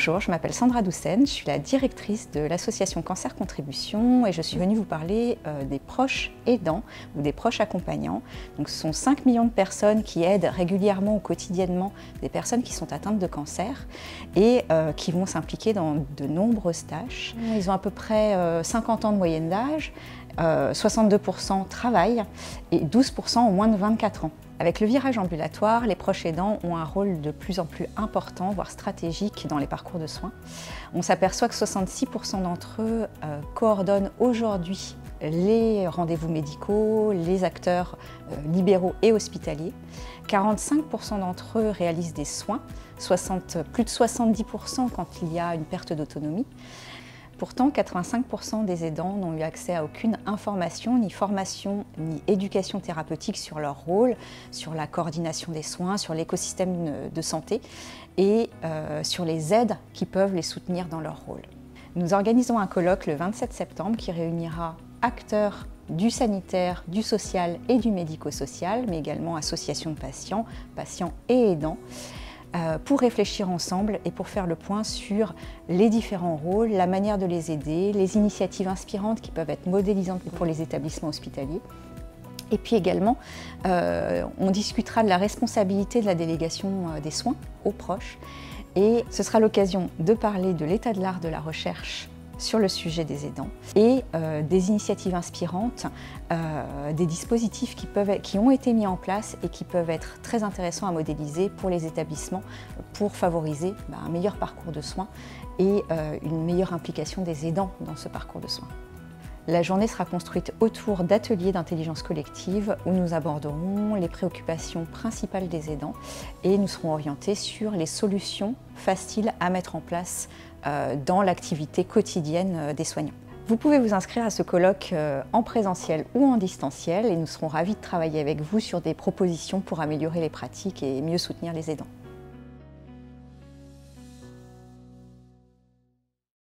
Bonjour, je m'appelle Sandra Doucen, je suis la directrice de l'association Cancer Contribution et je suis venue vous parler des proches aidants ou des proches accompagnants. Donc, ce sont 5 millions de personnes qui aident régulièrement ou quotidiennement des personnes qui sont atteintes de cancer et qui vont s'impliquer dans de nombreuses tâches. Ils ont à peu près 50 ans de moyenne d'âge, 62% travaillent et 12% ont moins de 24 ans. Avec le virage ambulatoire, les proches aidants ont un rôle de plus en plus important, voire stratégique, dans les parcours de soins. On s'aperçoit que 66% d'entre eux coordonnent aujourd'hui les rendez-vous médicaux, les acteurs libéraux et hospitaliers. 45% d'entre eux réalisent des soins, plus de 70% quand il y a une perte d'autonomie. Pourtant, 85% des aidants n'ont eu accès à aucune information, ni formation, ni éducation thérapeutique sur leur rôle, sur la coordination des soins, sur l'écosystème de santé et sur les aides qui peuvent les soutenir dans leur rôle. Nous organisons un colloque le 27 septembre qui réunira acteurs du sanitaire, du social et du médico-social, mais également associations de patients, patients et aidants, pour réfléchir ensemble et pour faire le point sur les différents rôles, la manière de les aider, les initiatives inspirantes qui peuvent être modélisantes pour les établissements hospitaliers. Et puis également, on discutera de la responsabilité de la délégation des soins aux proches. Et ce sera l'occasion de parler de l'état de l'art de la recherche sur le sujet des aidants et des initiatives inspirantes, des dispositifs qui ont été mis en place et qui peuvent être très intéressants à modéliser pour les établissements pour favoriser un meilleur parcours de soins et une meilleure implication des aidants dans ce parcours de soins. La journée sera construite autour d'ateliers d'intelligence collective où nous aborderons les préoccupations principales des aidants et nous serons orientés sur les solutions faciles à mettre en place dans l'activité quotidienne des soignants. Vous pouvez vous inscrire à ce colloque en présentiel ou en distanciel et nous serons ravis de travailler avec vous sur des propositions pour améliorer les pratiques et mieux soutenir les aidants.